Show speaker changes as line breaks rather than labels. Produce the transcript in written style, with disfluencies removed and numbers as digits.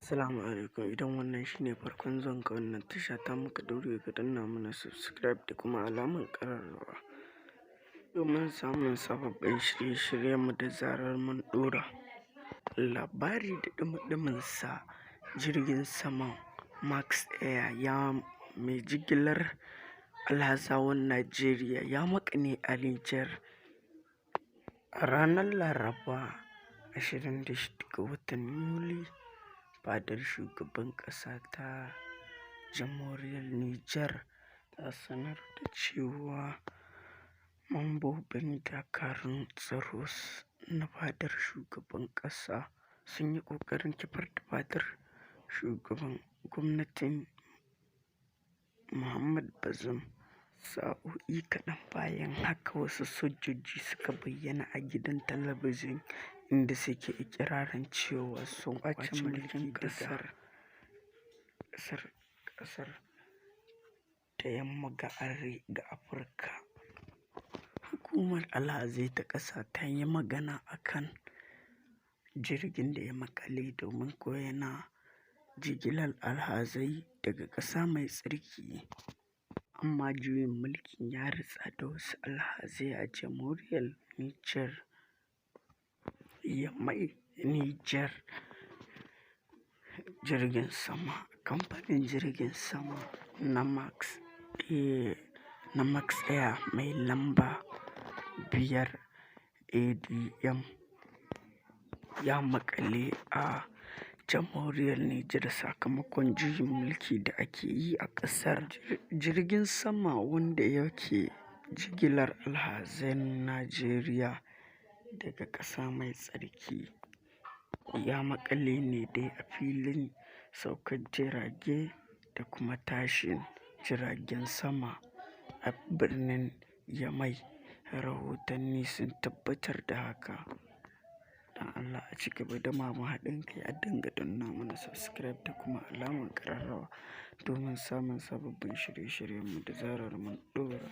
Assalamu alaikum. Idan wannan shine farkon zuwanka wannan tasha ta muka daure ka danna mana subscribe da kuma alamar ƙararrawa domin samun sababbin shirye-shiryenmu da zarar mun ɗora. Labari da ɗumi sa jirgin saman Max Air ya mai jigilar alhazan Najeriya ya maƙale a Nijar a ranar Laraba 26 ga watan Yuli. Fadar shugaban ƙasa ta jamhuriyar Nijar ta sanar da cewa mambobin dakarun tsaro na fadar shugaban ƙasa sun yi ƙoƙarin kifar da fadar shugaban gwamnatin Muhammad Bazoum. Sa'o'i kaɗan bayan haka wasu sojoji suka bayyana a gidan talabijin inda suke ikirarin cewa sun ƙwace mulkin ƙasar ta yamma ga Afirka. Hukumar alhazai ta ƙasa ta yi magana a kan jirgin da ya maƙale domin ko yana jigilar alhazai daga ƙasa mai tsarki, amma juyin mulkin ya ritsa da wasu alhazai a jamhuriyar Nijar. Kamfanin jirgin sama na Max Air mai lamba 5 ADM ya maƙale a jamhuriyar Nijar sakamakon juyin mulki da ake yi a ƙasar. Jirgin sama wanda yake jigilar alhazan Najeriya daga ƙasa mai tsarki ya maƙale ne dai a filin saukar jirage da kuma tashin jiragen sama a birnin Yamai. Rahotanni sun tabbatar da haka. Don Allah a ci gaba da haɗin kai, a dinga danna mana subscribe da kuma alamar ƙararrawa domin samun sababbin shirye-shiryenmu da zarar mun ɗora.